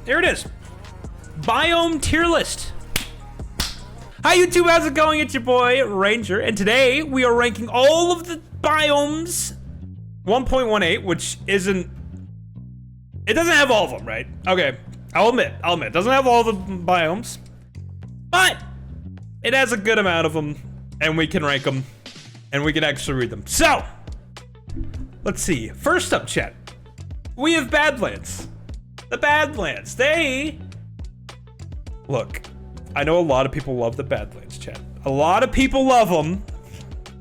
here it is. Biome tier list. Hi YouTube, how's it going? It's your boy Ranger, and today we are ranking all of the biomes 1.18, which isn't, it doesn't have all of them, right? Okay, I'll admit, it doesn't have all the biomes, but it has a good amount of them, and we can rank them, and we can actually read them. So, let's see. First up, chat, we have Badlands. The Badlands, look, I know a lot of people love the Badlands, chat. A lot of people love them.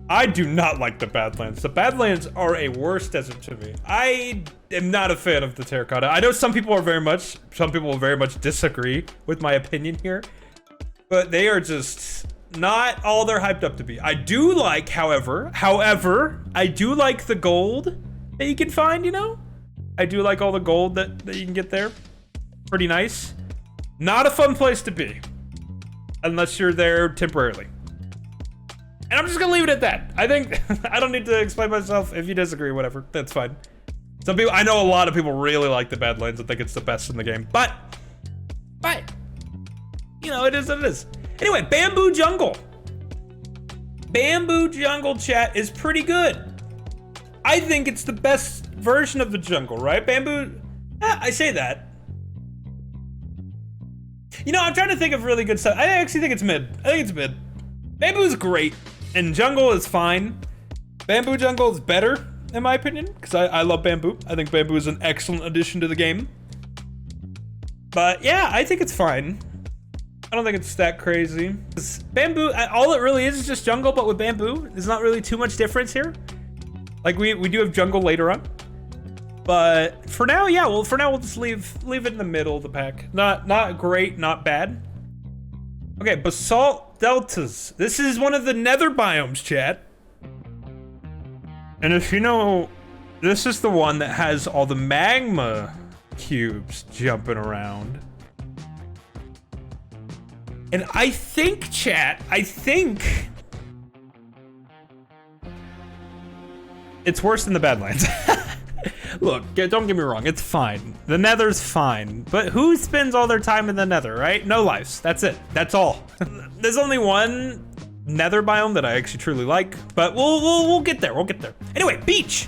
I do not like the Badlands. The Badlands are a worse desert to me. I am not a fan of the terracotta. I know some people will very much disagree with my opinion here, but they are just not all they're hyped up to be. I do like, however, I do like the gold that you can find, you know? I do like all the gold that you can get there. Pretty nice. Not a fun place to be, unless you're there temporarily. And I'm just gonna leave it at that. I think, I don't need to explain myself. If you disagree, whatever, that's fine. Some people, I know a lot of people really like the Badlands and think it's the best in the game, but, you know, it is what it is. Anyway, Bamboo Jungle. Bamboo Jungle, chat, is pretty good. I think it's the best version of the jungle, right? Bamboo, I say that. You know, I'm trying to think of really good stuff. I actually think it's mid. Bamboo is great, and jungle is fine. Bamboo Jungle is better, in my opinion, because I love bamboo. I think bamboo is an excellent addition to the game. But yeah, I think it's fine. I don't think it's that crazy. Bamboo, all it really is just jungle, but with bamboo. There's not really too much difference here. Like, we do have jungle later on. But for now, yeah, well, for now we'll just leave it in the middle of the pack. Not great, not bad. Okay, Basalt Deltas. This is one of the Nether biomes, chat. And if you know, this is the one that has all the magma cubes jumping around. And I think, chat, it's worse than the Badlands. Look, don't get me wrong, it's fine. The Nether's fine, but who spends all their time in the Nether, right? No lives, that's it, that's all. There's only one Nether biome that I actually truly like, but we'll get there, Anyway, beach.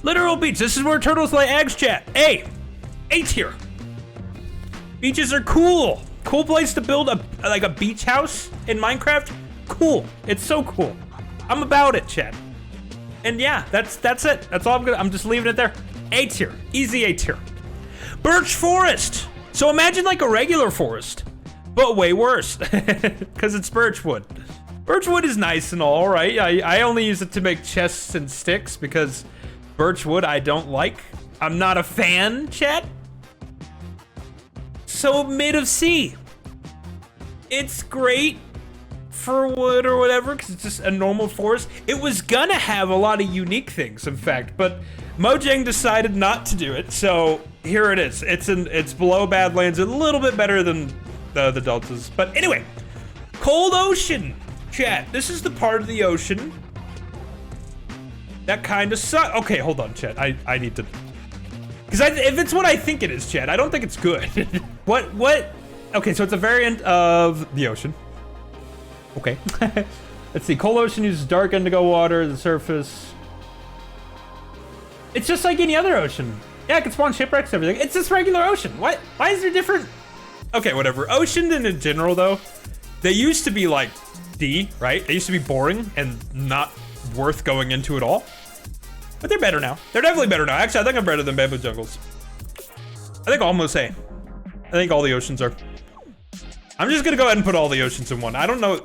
Literal beach, this is where turtles lay eggs, chat. A tier. Beaches are cool. Cool place to build like a beach house in Minecraft. Cool, it's so cool. I'm about it, chat. And yeah, that's it. That's all I'm just leaving it there. A tier, easy A tier. Birch forest. So imagine like a regular forest, but way worse, because it's birch wood. Birch wood is nice and all, right? I only use it to make chests and sticks because birch wood I don't like. I'm not a fan, chat. So mid of C. It's great for wood or whatever, because it's just a normal forest. It was gonna have a lot of unique things, in fact, but Mojang decided not to do it, so here it is. It's below Badlands, a little bit better than the deltas. But anyway, cold ocean, chat. This is the part of the ocean that kind of sucks. Okay, hold on, chat. I need to, because if it's what I think it is, chat, I don't think it's good. What? Okay, so it's a variant of the ocean. Okay. Let's see. Cold ocean uses dark indigo water, the surface. It's just like any other ocean. Yeah, it can spawn shipwrecks, everything. It's just regular ocean. What? Why is there different? Okay, whatever. Ocean in general, though, they used to be like D, right? They used to be boring and not worth going into at all. But they're better now. They're definitely better now. Actually, I think I'm better than Bamboo Jungles. I think almost A. I think all the oceans are. I'm just gonna go ahead and put all the oceans in one. I don't know,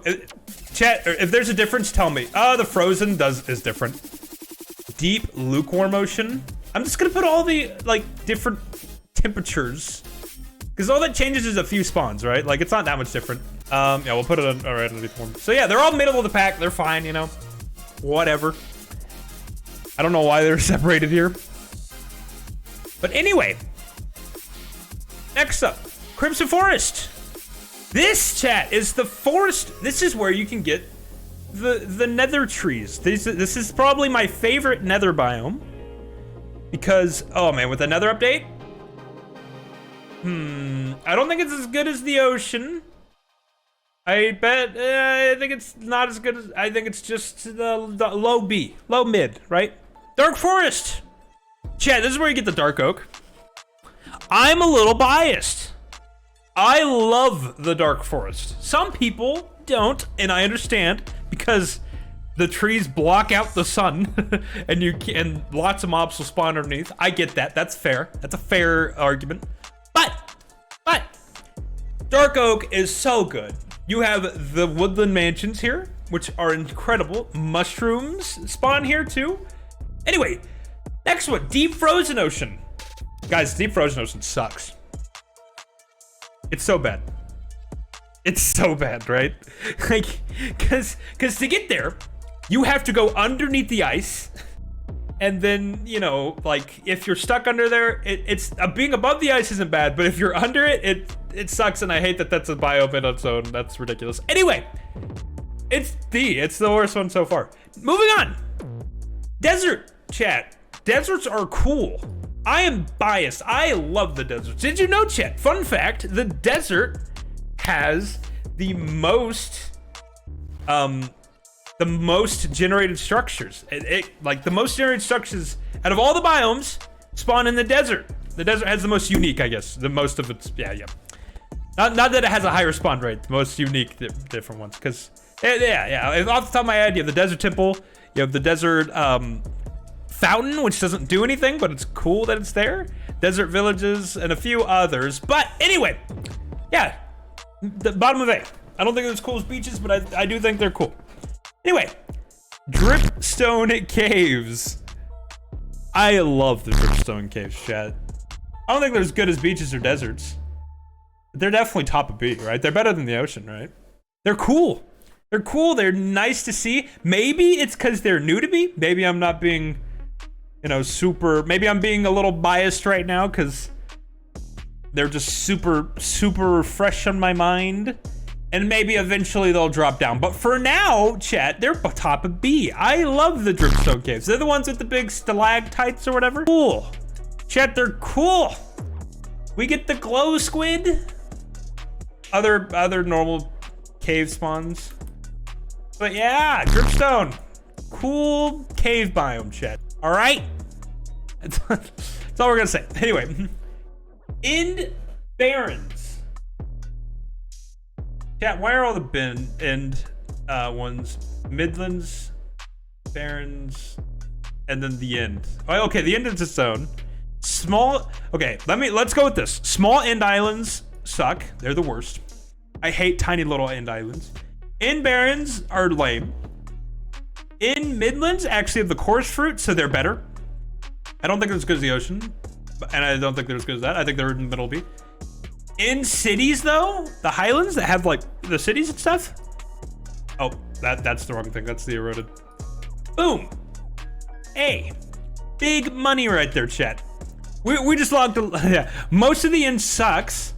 chat, if there's a difference, tell me. The frozen is different. Deep, lukewarm ocean. I'm just gonna put all the, like, different temperatures, because all that changes is a few spawns, right? Like, it's not that much different. Yeah, we'll put it on, all right, underneath one. So yeah, they're all middle of the pack. They're fine, you know, whatever. I don't know why they're separated here. But anyway, next up, Crimson Forest. This, chat, is the forest. This is where you can get the nether trees. This is probably my favorite nether biome, because, oh man, with the nether update, I don't think it's as good as the ocean. I bet, I think it's not as good as, I think it's just the low B, low mid, right? Dark forest. Chat, this is where you get the dark oak. I'm a little biased. I love the dark forest. Some people don't, and I understand, because the trees block out the sun and lots of mobs will spawn underneath. I get that, that's fair. That's a fair argument. But dark oak is so good. You have the woodland mansions here, which are incredible. Mushrooms spawn here too. Anyway, next one, deep frozen ocean. Guys, deep frozen ocean sucks. It's so bad. It's so bad, right? Like, cause to get there, you have to go underneath the ice. And then, you know, like, if you're stuck under there, it's being above the ice isn't bad, but if you're under it, it sucks, and I hate that that's a biome in its own. That's ridiculous. Anyway, it's the worst one so far. Moving on. Desert, chat. Deserts are cool. I am biased. I love the deserts. Did you know, chat? Fun fact, the desert has the most generated structures. Like the most generated structures out of all the biomes spawn in the desert. The desert has the most unique, I guess. The most of its, yeah. Not that it has a higher spawn rate, the most unique, different ones. Because, yeah. Off the top of my head, you have the desert temple, you have the desert fountain, which doesn't do anything, but it's cool that it's there. Desert villages, and a few others. But anyway, yeah, the bottom of A. I don't think they're as cool as beaches, but I do think they're cool. Anyway, Dripstone Caves. I love the Dripstone Caves, chat. I don't think they're as good as beaches or deserts. But they're definitely top of B, right? They're better than the ocean, right? They're cool. They're cool. They're nice to see. Maybe it's because they're new to me. Maybe I'm not being, you know, maybe I'm being a little biased right now because they're just super fresh on my mind. And maybe eventually they'll drop down. But for now, chat, they're top of B. I love the Dripstone Caves. They're the ones with the big stalactites or whatever. Cool. Chat, they're cool. We get the glow squid. Other normal cave spawns. But yeah, Dripstone. Cool cave biome, chat. All right? That's all we're gonna say. Anyway. End Barrens. Chat, why are all the end ones? Midlands, Barrens, and then the end. Oh, okay, the end is its own. Small, okay, let's go with this. Small end islands suck. They're the worst. I hate tiny little end islands. End Barrens are lame. In Midlands actually have the coarse fruit, so they're better. I don't think they're as good as the ocean, and I don't think they're as good as that. I think they're in the middle B. In cities though, the highlands that have like the cities and stuff. Oh, that's the wrong thing. That's the eroded. Boom. A. Big money right there, chat. We just logged yeah. Most of the end sucks,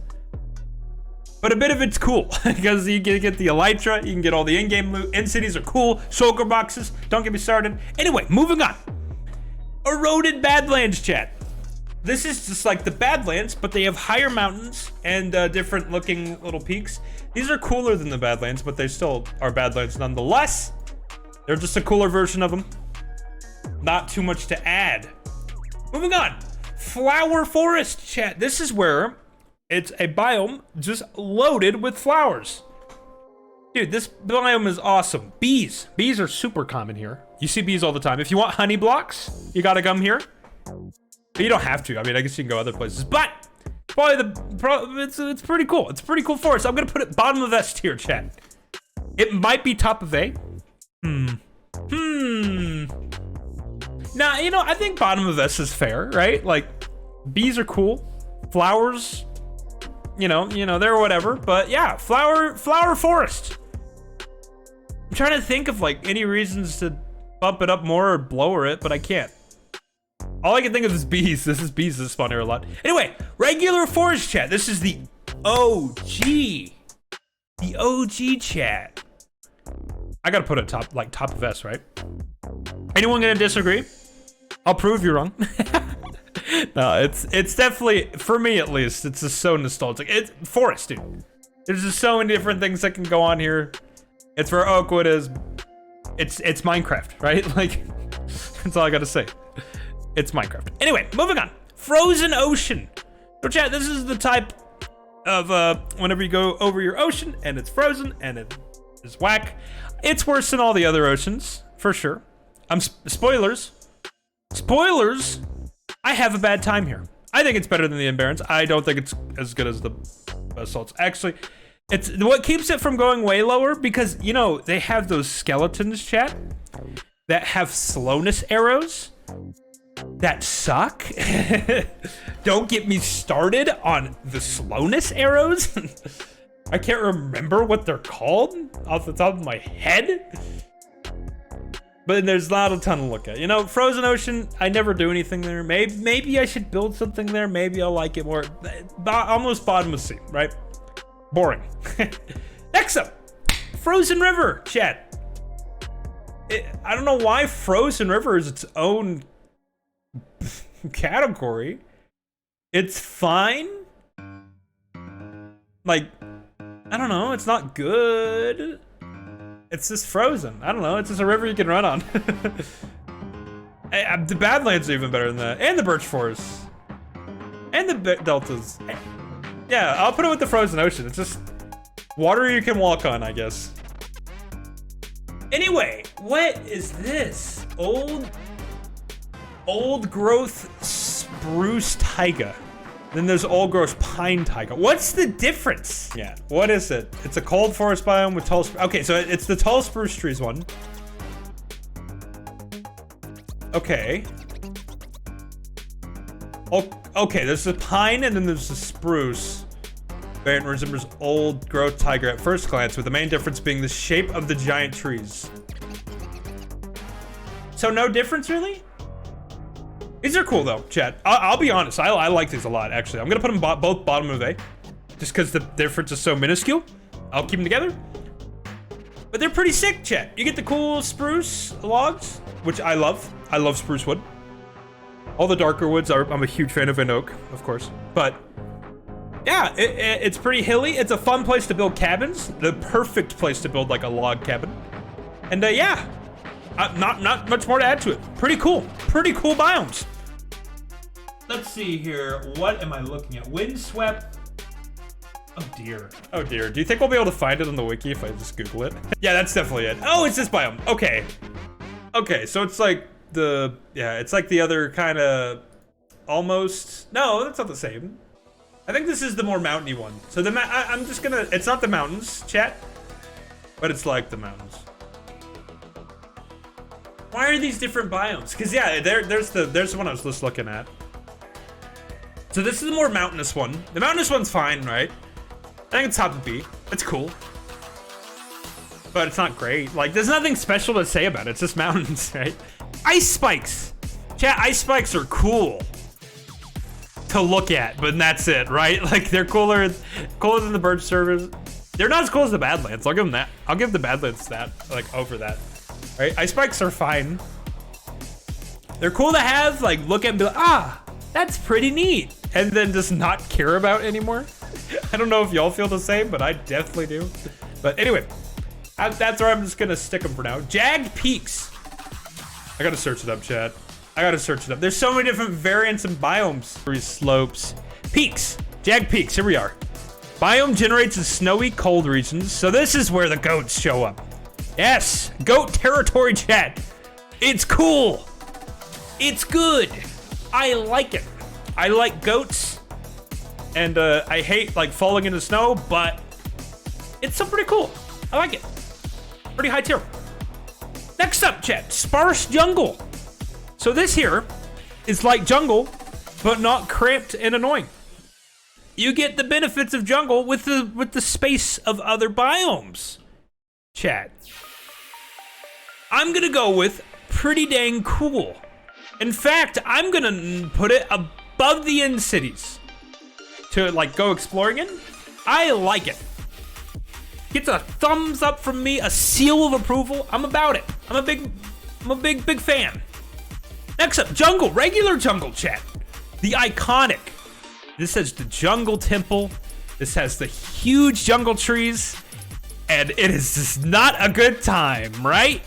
but a bit of it's cool because you can get the elytra, you can get all the in-game loot. End cities are cool. Shulker boxes. Don't get me started. Anyway, moving on. Eroded Badlands, chat. This is just like the Badlands, but they have higher mountains and different looking little peaks. These are cooler than the Badlands, but they still are Badlands nonetheless. They're just a cooler version of them. Not too much to add. Moving on. Flower Forest, chat. This is where it's a biome just loaded with flowers. Dude, this biome is awesome. Bees. Bees are super common here. You see bees all the time. If you want honey blocks, you gotta come here. But you don't have to. I mean, I guess you can go other places. But probably it's pretty cool. It's a pretty cool forest. I'm gonna put it bottom of S tier, chat. It might be top of A. Nah, you know, I think bottom of S is fair, right? Like, bees are cool. Flowers, you know, they're whatever. But yeah, flower forest. I'm trying to think of like any reasons to bump it up more or lower it, but I can't. All I can think of is bees. This is bees that spawn here a lot. Anyway, regular forest, chat. This is the OG. The OG, chat. I gotta put it top of S, right? Anyone gonna disagree? I'll prove you wrong. No, it's definitely, for me at least, it's just so nostalgic. It's forest, dude. There's just so many different things that can go on here. It's where Oakwood is. It's Minecraft, right? Like, that's all I gotta say. It's Minecraft. Anyway, moving on. Frozen ocean. So chat, this is the type of whenever you go over your ocean and it's frozen and it is whack. It's worse than all the other oceans, for sure. Spoilers. Spoilers. I have a bad time here. I think it's better than the Imbarrens. I don't think it's as good as the Assaults. Actually, it's what keeps it from going way lower, because, you know, they have those skeletons, chat, that have slowness arrows that suck. Don't get me started on the slowness arrows. I can't remember what they're called off the top of my head. But there's not a ton to look at. You know, Frozen Ocean, I never do anything there. Maybe I should build something there. Maybe I'll like it more. Almost bottom of sea, right? Boring. Next up, Frozen River, chat. I don't know why Frozen River is its own category. It's fine. Like, I don't know. It's not good. It's just frozen. I don't know. It's just a river you can run on. The Badlands are even better than that. And the birch forests. And the deltas. Yeah, I'll put it with the Frozen Ocean. It's just water you can walk on, I guess. Anyway, what is this? Old growth spruce taiga. Then there's old growth pine taiga. What's the difference? Yeah, what is it? It's a cold forest biome with tall okay, so it's the tall spruce trees one. Okay. Oh, okay, there's the pine and then there's the spruce. Variant resembles old growth taiga at first glance, with the main difference being the shape of the giant trees. So no difference, really? These are cool though, chat. I'll be honest, I like these a lot, actually. I'm gonna put them both bottom of A, just because the difference is so minuscule. I'll keep them together. But they're pretty sick, chat. You get the cool spruce logs, which I love. I love spruce wood. All the darker woods I'm a huge fan of, and oak, of course. But yeah, it's pretty hilly. It's a fun place to build cabins. The perfect place to build like a log cabin. And yeah, not much more to add to it. Pretty cool biomes. Let's see here. What am I looking at? Windswept. Oh dear. Oh dear. Do you think we'll be able to find it on the wiki if I just Google it? Yeah, that's definitely it. Oh, it's this biome. Okay. Okay, so it's like it's like the other kind of almost. No, that's not the same. I think this is the more mountainy one. So I'm just gonna. It's not the mountains, chat, but it's like the mountains. Why are these different biomes? Because yeah, there's the one I was just looking at. So this is the more mountainous one. The mountainous one's fine, right? I think it's top of B. It's cool. But it's not great. Like, there's nothing special to say about it. It's just mountains, right? Ice spikes. Chat, ice spikes are cool to look at, but that's it, right? Like, they're cooler than the birch servers. They're not as cool as the Badlands. I'll give them that. I'll give the Badlands that, like, over that. Right? Ice spikes are fine. They're cool to have, like, look at and be like, ah, that's pretty neat. And then just not care about anymore. I don't know if y'all feel the same, but I definitely do. But anyway, that's where I'm just gonna stick them for now. Jagged peaks. I gotta search it up, chat. I gotta search it up. There's so many different variants and biomes. Slopes. Peaks. Jagged peaks, here we are. Biome generates in snowy, cold regions. So this is where the goats show up. Yes, goat territory, chat. It's cool. It's good. I like it. I like goats. And I hate like falling in the snow, but it's still pretty cool. I like it. Pretty high tier. Next up, chat, sparse jungle. So this here is like jungle, but not cramped and annoying. You get the benefits of jungle with the space of other biomes. Chat. I'm gonna go with pretty dang cool. In fact, I'm gonna put it above the end cities to like go exploring in. I like it. Gets a thumbs up from me, a seal of approval. I'm about it. I'm a big fan. Next up, jungle, regular jungle, chat. The iconic. This has the jungle temple. This has the huge jungle trees. And it is just not a good time, right?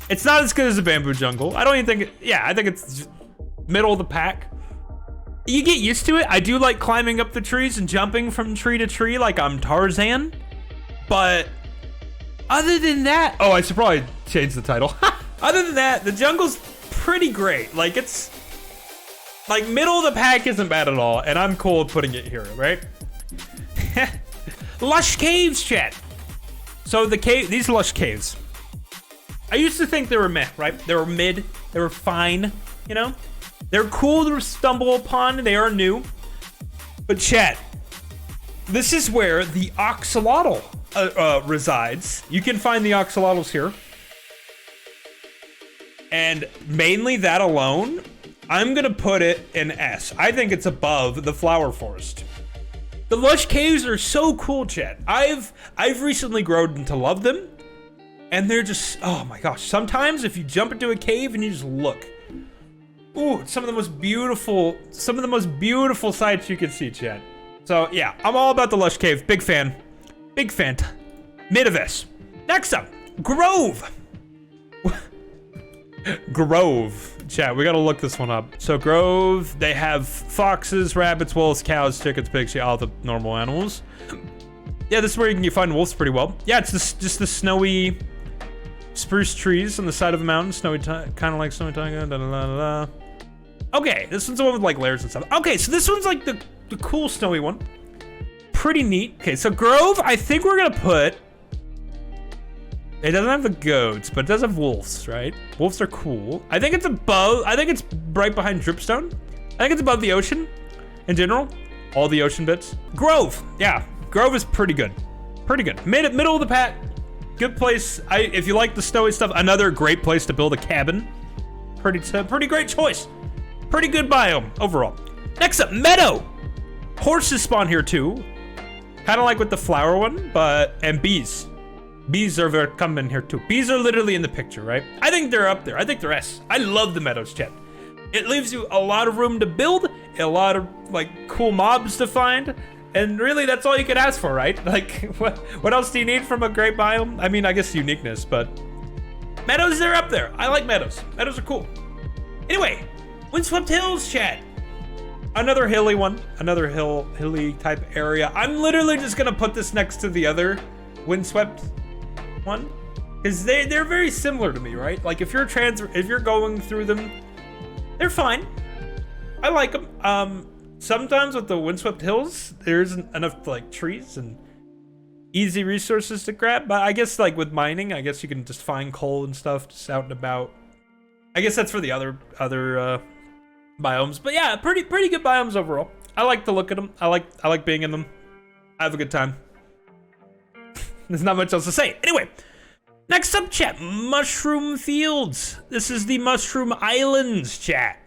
It's not as good as a bamboo jungle. I don't even think, I think it's just middle of the pack. You get used to it. I do like climbing up the trees and jumping from tree to tree like I'm Tarzan. But other than that, oh, I should probably change the title. Other than that, the jungle's pretty great. Like it's like middle of the pack isn't bad at all. And I'm cool with putting it here, right? Lush caves, chat. So these lush caves. I used to think they were meh, right? They were mid, they were fine, you know? They're cool to stumble upon, they are new. But chat, this is where the axolotl resides. You can find the axolotls here. And mainly that alone, I'm gonna put it in S. I think it's above the flower forest. The lush caves are so cool, chat. I've recently grown to love them. And they're just, oh my gosh. Sometimes if you jump into a cave and you just look. Ooh, some of the most beautiful sights you can see, chat. So yeah, I'm all about the lush cave. Big fan. Big fan. Mid of S. Next up, Grove. Grove. Chat, we gotta look this one up. So Grove, they have foxes, rabbits, wolves, cows, chickens, pigs, all the normal animals. Yeah, this is where you can find wolves pretty well. Yeah, it's just the snowy spruce trees on the side of a mountain. Snowy, kind of like snowy taiga. Da, da, da, da. Okay, this one's the one with like layers and stuff. Okay, so this one's like the cool snowy one. Pretty neat. Okay, so Grove, I think we're gonna put. It doesn't have the goats, but it does have wolves, right? Wolves are cool. I think it's above. I think it's right behind Dripstone. I think it's above the ocean, in general. All the ocean bits. Grove, yeah. Grove is pretty good. Pretty good. Middle of the pack. Good place. If you like the snowy stuff, another great place to build a cabin. Pretty great choice. Pretty good biome overall. Next up, Meadow. Horses spawn here too. Kind of like with the flower one, and bees. Bees are very common here too. Bees are literally in the picture, right? I think they're up there. I think they're S. I love the Meadows, chat. It leaves you a lot of room to build, a lot of like cool mobs to find. And really, that's all you could ask for, right? Like, what else do you need from a great biome? I mean, I guess uniqueness, but Meadows, they're up there. I like Meadows. Meadows are cool. Anyway, Windswept Hills, chat. Another hilly one. Another hilly type area. I'm literally just gonna put this next to the other Windswept one, because they're very similar to me, right? Like, if you're going through them, they're fine. I like them. Sometimes with the Windswept Hills, there isn't enough like trees and easy resources to grab. But I guess like with mining, I guess you can just find coal and stuff just out and about. I guess that's for the other biomes. But yeah, pretty good biomes overall. I like to look at them. I like being in them. I have a good time. There's not much else to say. Anyway, next up, chat, mushroom fields. This is the mushroom islands, chat.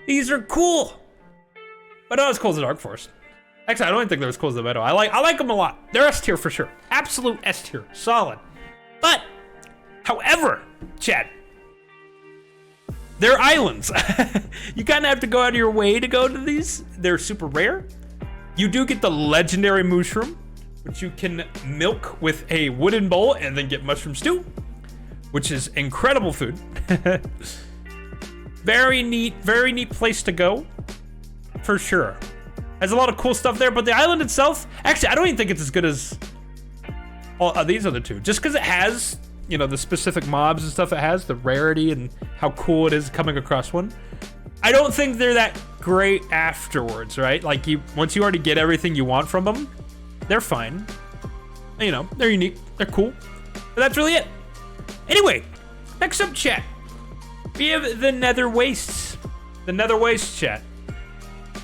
These are cool. But not as cool as the Dark Forest. Actually, I don't even think they're as cool as the Meadow. I like them a lot. They're S tier for sure. Absolute S tier. Solid. But, however, chat, they're islands. You kind of have to go out of your way to go to these. They're super rare. You do get the legendary mushroom, which you can milk with a wooden bowl and then get mushroom stew, which is incredible food. Very neat place to go. For sure. Has a lot of cool stuff there, but the island itself, actually, I don't even think it's as good as all these other two. Just because it has, you know, the specific mobs and stuff it has, the rarity and how cool it is coming across one. I don't think they're that great afterwards, right? Like, once you already get everything you want from them, they're fine. You know, they're unique, they're cool. But that's really it. Anyway, next up, chat. We have the Nether Wastes. The Nether Wastes, chat.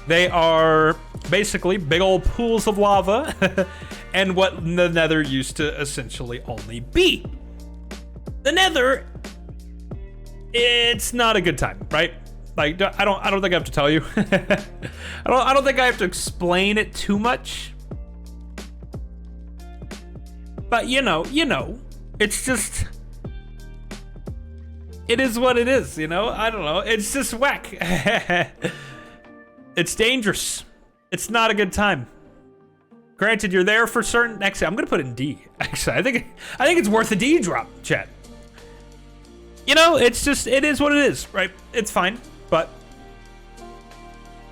They are basically big old pools of lava and what the Nether used to essentially only be. The Nether, it's not a good time, right? Like, I don't think I have to tell you. I don't think I have to explain it too much. But you know, it's just, it is what it is, you know? I don't know, it's just whack. It's dangerous. It's not a good time. Granted, you're there for certain. Actually, I'm gonna put it in D. Actually, I think it's worth a D drop, chat. You know, it's just, it is what it is, right? It's fine, but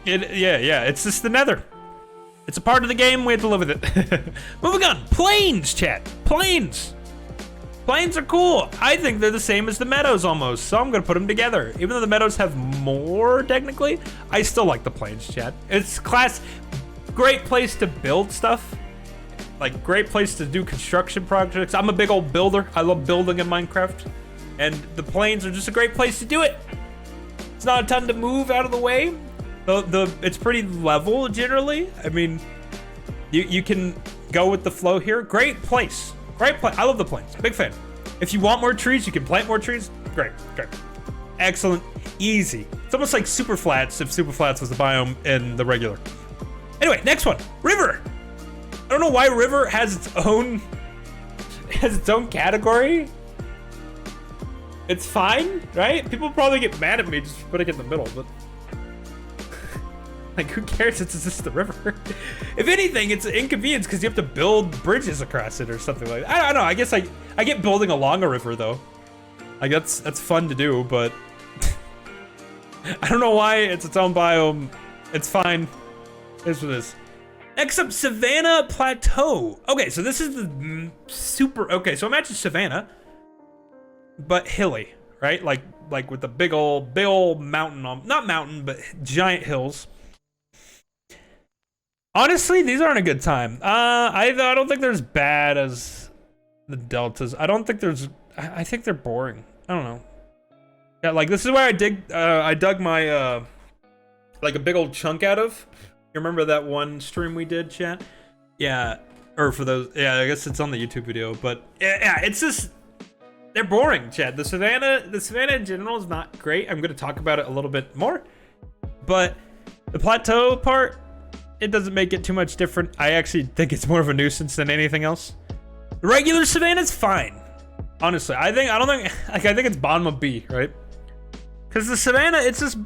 yeah, it's just the Nether. It's a part of the game. We have to live with it. Moving on, plains, chat. Plains. Plains are cool. I think they're the same as the meadows almost, so I'm gonna put them together. Even though the meadows have more technically, I still like the plains, chat. It's great place to build stuff. Like, great place to do construction projects. I'm a big old builder. I love building in Minecraft. And the plains are just a great place to do it. It's not a ton to move out of the way. It's pretty level generally. I mean, you can go with the flow here. Great place. Great place. I love the plains. Big fan. If you want more trees, you can plant more trees. Great. Excellent. Easy. It's almost like super flats if super flats was the biome in the regular. Anyway, next one. River. I don't know why river has its own category. It's fine, right? People probably get mad at me just putting it in the middle, but like, who cares? It's just the river. If anything, it's an inconvenience because you have to build bridges across it or something like that. I don't know. I guess I get building along a river though. Like, that's fun to do, but I don't know why it's its own biome. It's fine. Here's what it is. Next up, Savannah Plateau. Okay, so this is the super. Okay, so imagine Savannah, but hilly, right? Like with the big old mountain on, not mountain, but giant hills. Honestly, these aren't a good time. I don't think they're as bad as the deltas. I don't think there's. I think they're boring. I don't know. Yeah, like this is where I dug my like a big old chunk out of. You remember that one stream we did, chat? Yeah, or for those. Yeah, I guess it's on the YouTube video. But yeah, it's just. They're boring, Chad. The Savannah in general is not great. I'm gonna talk about it a little bit more, but the plateau part, it doesn't make it too much different. I actually think it's more of a nuisance than anything else. The regular Savannah's fine, honestly. I think it's bottom of B, right? Because the Savannah, it's just,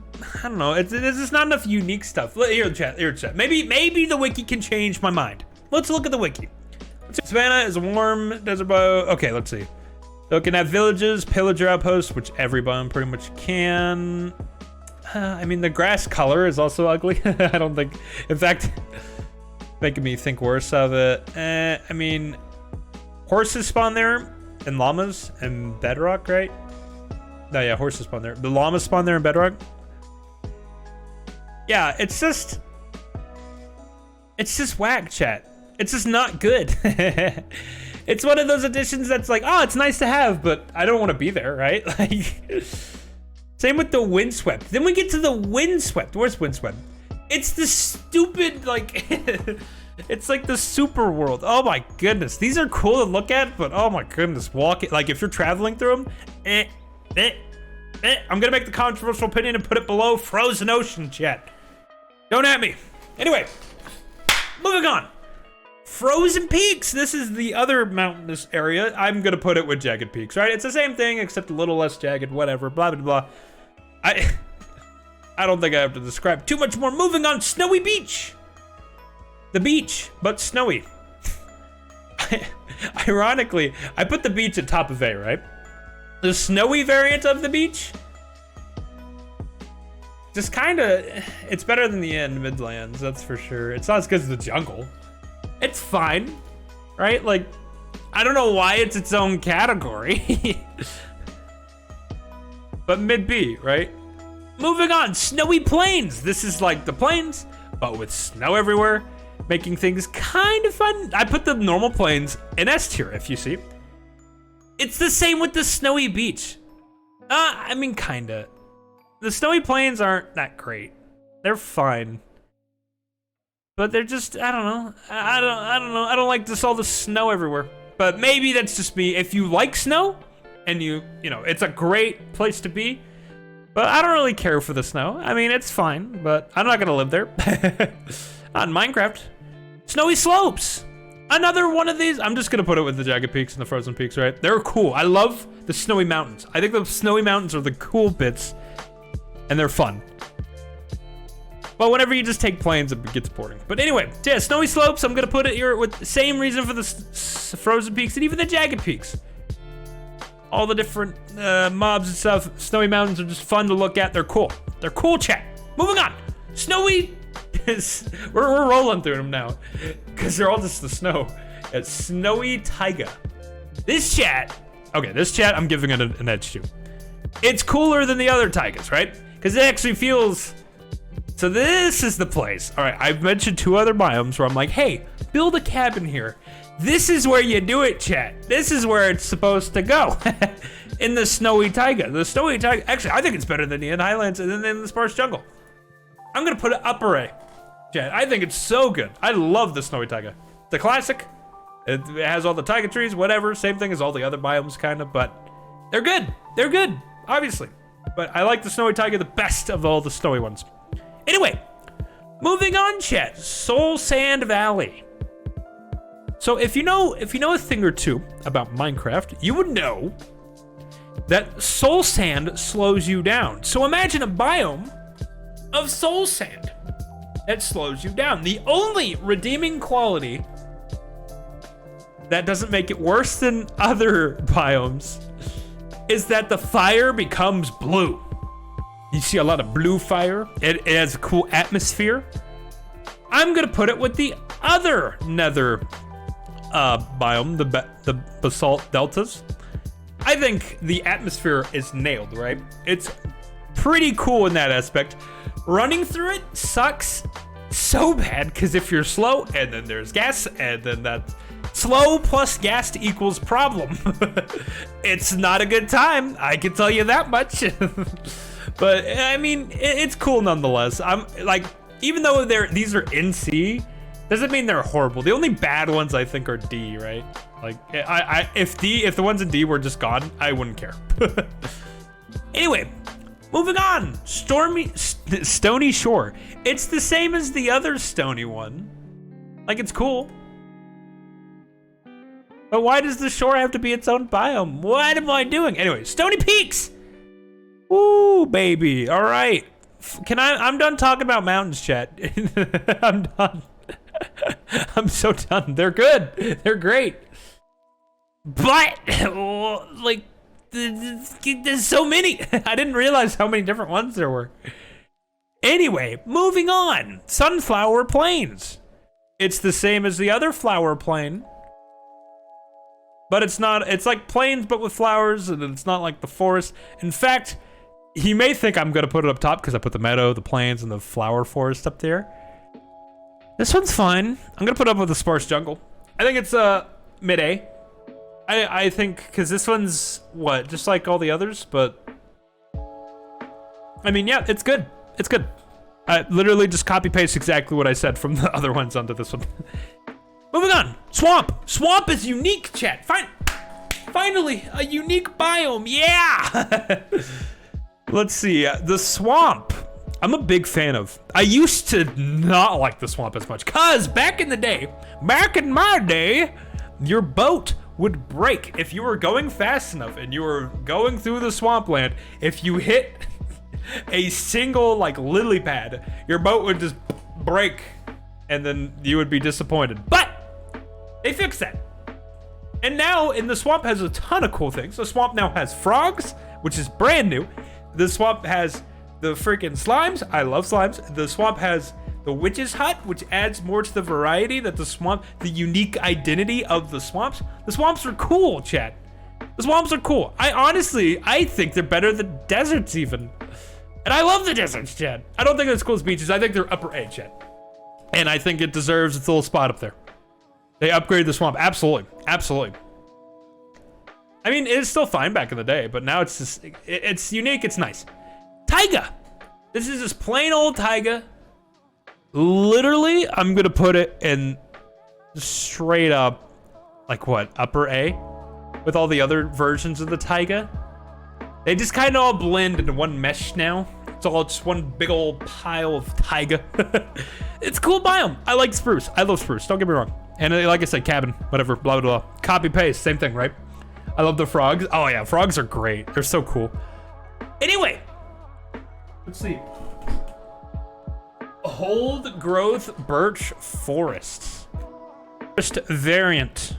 I don't know, it's just not enough unique stuff. Here, chat. Maybe the wiki can change my mind. Let's look at the wiki. Savannah is a warm desert biome. Okay, let's see. So it can have villages, pillager outposts, which every biome pretty much can. I mean, the grass color is also ugly. I don't think, in fact, making me think worse of it. I mean, horses spawn there, and llamas, and bedrock, right? No, yeah, horses spawn there. The llamas spawn there in bedrock. Yeah, it's just whack, chat. It's just not good. It's one of those additions that's like, oh, it's nice to have, but I don't want to be there, right? Like, same with the Windswept. Then we get to the Windswept. Where's Windswept? It's the stupid, like, it's like the super world. Oh my goodness. These are cool to look at, but oh my goodness. Like, if you're traveling through them, I'm gonna make the controversial opinion and put it below frozen ocean, chat. Don't at me. Anyway, moving on. Frozen peaks. This is the other mountainous area. I'm gonna put it with jagged peaks, right? It's the same thing except a little less jagged, whatever, blah blah blah. I don't think I have to describe too much more. Moving on, Snowy Beach. The beach, but snowy. Ironically, I put the beach at top of A, right? The snowy variant of the beach, just kind of, it's better than the end Midlands, that's for sure. It's not as good as the jungle. It's fine, right? Like, I don't know why it's its own category. But mid B, right? Moving on, Snowy Plains. This is like the plains, but with snow everywhere, making things kind of fun. I put the normal plains in S tier, if you see. It's the same with the Snowy Beach. I mean, kinda. The Snowy Plains aren't that great. They're fine. But they're just, I don't know. I don't know. I don't like just all the snow everywhere. But maybe that's just me. If you like snow, and you know, it's a great place to be. But I don't really care for the snow. I mean, it's fine, but I'm not gonna live there. Not in Minecraft. Snowy Slopes. Another one of these. I'm just gonna put it with the jagged peaks and the frozen peaks, right? They're cool. I love the snowy mountains. I think the snowy mountains are the cool bits, and they're fun. But whenever you just take plains, it gets boring. But anyway, yeah, snowy slopes, I'm gonna put it here with the same reason for the frozen peaks and even the jagged peaks. All the different mobs and stuff. Snowy mountains are just fun to look at. They're cool. They're cool, chat. Moving on. Snowy, we're rolling through them now because they're all just the snow. It's snowy taiga. This chat, okay, this chat I'm giving it an edge to. It's cooler than the other taigas, right? Because it actually feels. So this is the place. All right, I've mentioned 2 other biomes where I'm like, hey, build a cabin here. This is where you do it, chat. This is where it's supposed to go. In the snowy taiga. The snowy taiga, actually, I think it's better than the End Highlands and then the sparse jungle. I'm gonna put it upper A, chat. I think it's so good. I love the snowy taiga. It's a classic. It has all the taiga trees, whatever. Same thing as all the other biomes, kind of, but they're good. They're good, obviously. But I like the snowy taiga the best of all the snowy ones. Anyway, moving on, chat. Soul Sand Valley. So if you know a thing or two about Minecraft, you would know that soul sand slows you down. So imagine a biome of soul sand that slows you down. The only redeeming quality that doesn't make it worse than other biomes is that the fire becomes blue. You see a lot of blue fire. It has a cool atmosphere. I'm gonna put it with the other Nether biome, the basalt deltas. I think the atmosphere is nailed, right? It's pretty cool in that aspect. Running through it sucks so bad because if you're slow and then there's gas and then that's slow plus gas equals problem. It's not a good time, I can tell you that much. But I mean, it's cool nonetheless. I'm like, even though these are in C, doesn't mean they're horrible. The only bad ones I think are D, right? Like, if the ones in D were just gone, I wouldn't care. Anyway, moving on. Stony Shore. It's the same as the other stony one. Like, it's cool. But why does the shore have to be its own biome? What am I doing? Anyway, Stony Peaks. Woo, baby. All right. I'm done talking about mountains, chat. I'm done. I'm so done. They're good. They're great. But, like, there's so many. I didn't realize how many different ones there were. Anyway, moving on. Sunflower Plains. It's the same as the other flower plain. But it's not, it's like plains but with flowers, and it's not like the forest. In fact, he may think I'm gonna put it up top because I put the meadow, the plains, and the flower forest up there. This one's fine. I'm gonna put it up with the sparse jungle. I think it's mid-A. I think, because this one's, what, just like all the others, but... I mean, yeah, it's good. It's good. I literally just copy-paste exactly what I said from the other ones onto this one. Moving on. Swamp. Swamp is unique, chat. Finally, a unique biome. Yeah! Let's see. The swamp. I'm a big fan of. I used to not like the swamp as much, because back in my day, your boat would break if you were going fast enough and you were going through the swampland. If you hit a single, like, lily pad, your boat would just break, and then you would be disappointed. But they fixed that. And now, in the swamp has a ton of cool things. The swamp now has frogs, which is brand new. The swamp has the freaking slimes. I love slimes. The swamp has the witch's hut, which adds more to the variety that the swamp, the unique identity of the swamps. The swamps are cool, chat. The swamps are cool. I think they're better than deserts even. And I love the deserts, chat. I don't think they're as cool as beaches. I think they're upper A, chat. And I think it deserves its little spot up there. They upgraded the swamp. Absolutely. Absolutely. I mean, it is still fine back in the day, but now it's just, it's unique. It's nice. Taiga. This is just plain old taiga. Literally, I'm going to put it in straight up, like what, upper A? With all the other versions of the taiga. They just kind of all blend into one mesh now. It's all just one big old pile of taiga. It's a cool biome. I like spruce. I love spruce. Don't get me wrong. And like I said, cabin, whatever, blah, blah, blah. Copy, paste, same thing, right? I love the frogs. Oh yeah, frogs are great. They're so cool. Anyway, let's see. Oh, Old growth birch forests. First variant.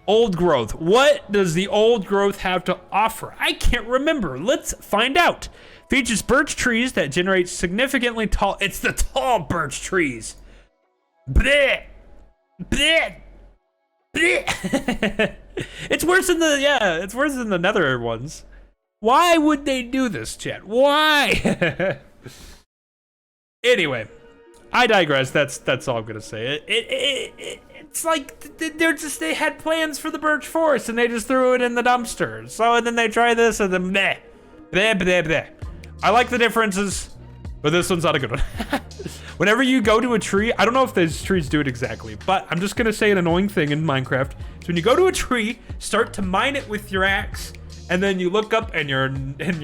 Old growth. What does the old growth have to offer? I can't remember. Let's find out. Features birch trees that generate significantly tall. It's the tall birch trees. Bleh. Bleh. Bleh. It's worse than it's worse than the Nether ones. Why would they do this, chat? Why? Anyway, I digress. That's all I'm gonna say. It's like they had plans for the birch forest and they just threw it in the dumpster. So and then they try this and then bleh, bleh, bleh, bleh. I like the differences, but this one's not a good one. Whenever you go to a tree, I don't know if these trees do it exactly, but I'm just gonna say an annoying thing in Minecraft. So when you go to a tree, start to mine it with your axe, and then you look up and you're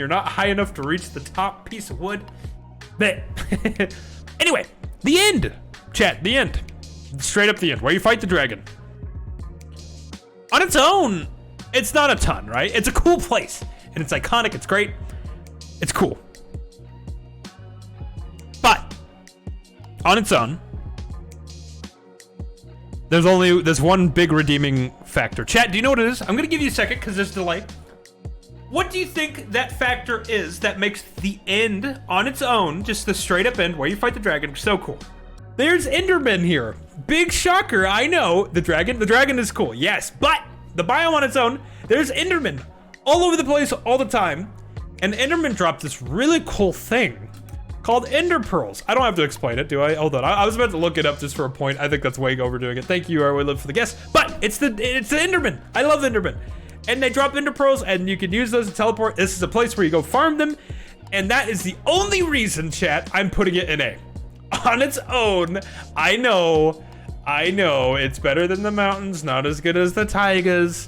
not high enough to reach the top piece of wood. Bleh. Anyway, the end, chat. The end. Straight up the end, where you fight the dragon. On its own, it's not a ton, right? It's a cool place, and it's iconic, it's great, it's cool. But, on its own, there's one big redeeming factor. Chat, do you know what it is? I'm gonna give you a second, because there's delay. What do you think that factor is that makes the end on its own, just the straight up end, where you fight the dragon, so cool? There's Endermen here. Big shocker, I know. The dragon is cool, yes. But the biome on its own, there's Endermen all over the place all the time. And Enderman dropped this really cool thing called Ender Pearls. I don't have to explain it, do I? Hold on, I was about to look it up just for a point. I think that's way overdoing it. Thank you, I would live for the guess. But it's the Enderman. I love Enderman. And they drop Ender Pearls and you can use those to teleport. This is a place where you go farm them. And that is the only reason, chat, I'm putting it in A. On its own, I know, it's better than the mountains, not as good as the taigas.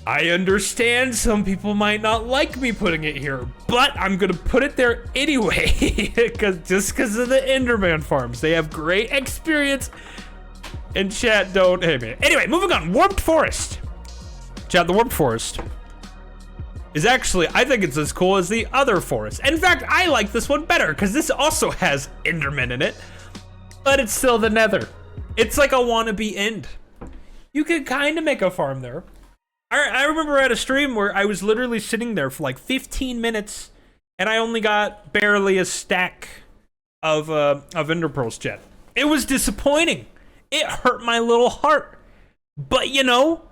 I understand some people might not like me putting it here, but I'm gonna put it there anyway, because of the Enderman farms. They have great experience, and chat don't hate me. Anyway, moving on, Warped Forest. Chat, the Warped Forest is actually, I think it's as cool as the other forest. In fact, I like this one better because this also has Endermen in it, but it's still the Nether. It's like a wannabe end. You could kind of make a farm there. I remember at a stream where I was literally sitting there for like 15 minutes and I only got barely a stack of Ender Pearls, chat. It was disappointing. It hurt my little heart, but you know,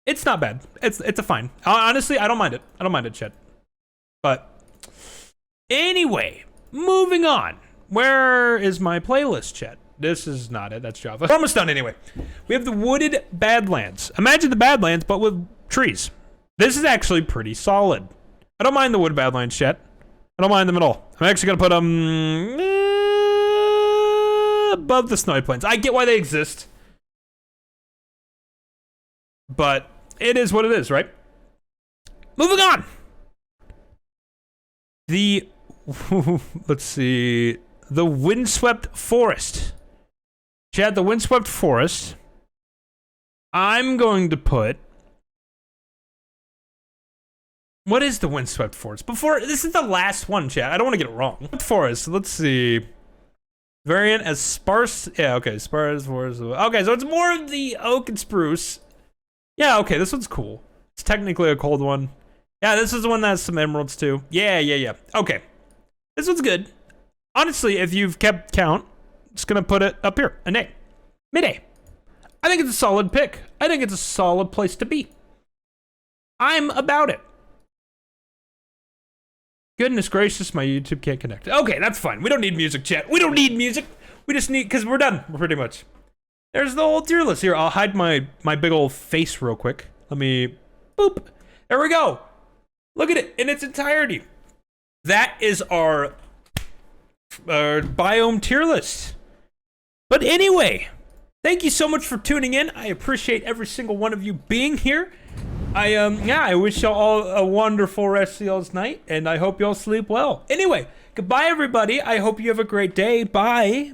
it's not bad. It's a fine. Honestly, I don't mind it. I don't mind it, chat. But anyway, moving on. Where is my playlist, chat? This is not it. That's Java. We're almost done anyway. We have the wooded Badlands. Imagine the Badlands, but with trees. This is actually pretty solid. I don't mind the wooded Badlands, chat. I don't mind them at all. I'm actually gonna put them above the snowy plains. I get why they exist, but it is what it is, right? Moving on. The, let's see, the Windswept Forest. Chad, the Windswept Forest. I'm going to put, what is the Windswept Forest? This is the last one, Chad. I don't want to get it wrong. Forest, let's see. Variant as sparse, yeah, okay, sparse forest. Okay, so it's more of the oak and spruce. Yeah, okay, this one's cool. It's technically a cold one. Yeah, this is the one that has some emeralds too. Yeah. Okay, this one's good. Honestly, if you've kept count, I'm just gonna put it up here, an A. Mid-A. I think it's a solid pick. I think it's a solid place to be. I'm about it. Goodness gracious, my YouTube can't connect. Okay, that's fine. We don't need music, chat. We don't need music. We just need, because we're done, pretty much. There's the whole tier list here. I'll hide my big old face real quick. Let me, boop. There we go. Look at it in its entirety. That is our biome tier list. But anyway, thank you so much for tuning in. I appreciate every single one of you being here. I wish y'all all a wonderful rest of y'all's night, and I hope y'all sleep well. Anyway, goodbye everybody. I hope you have a great day. Bye.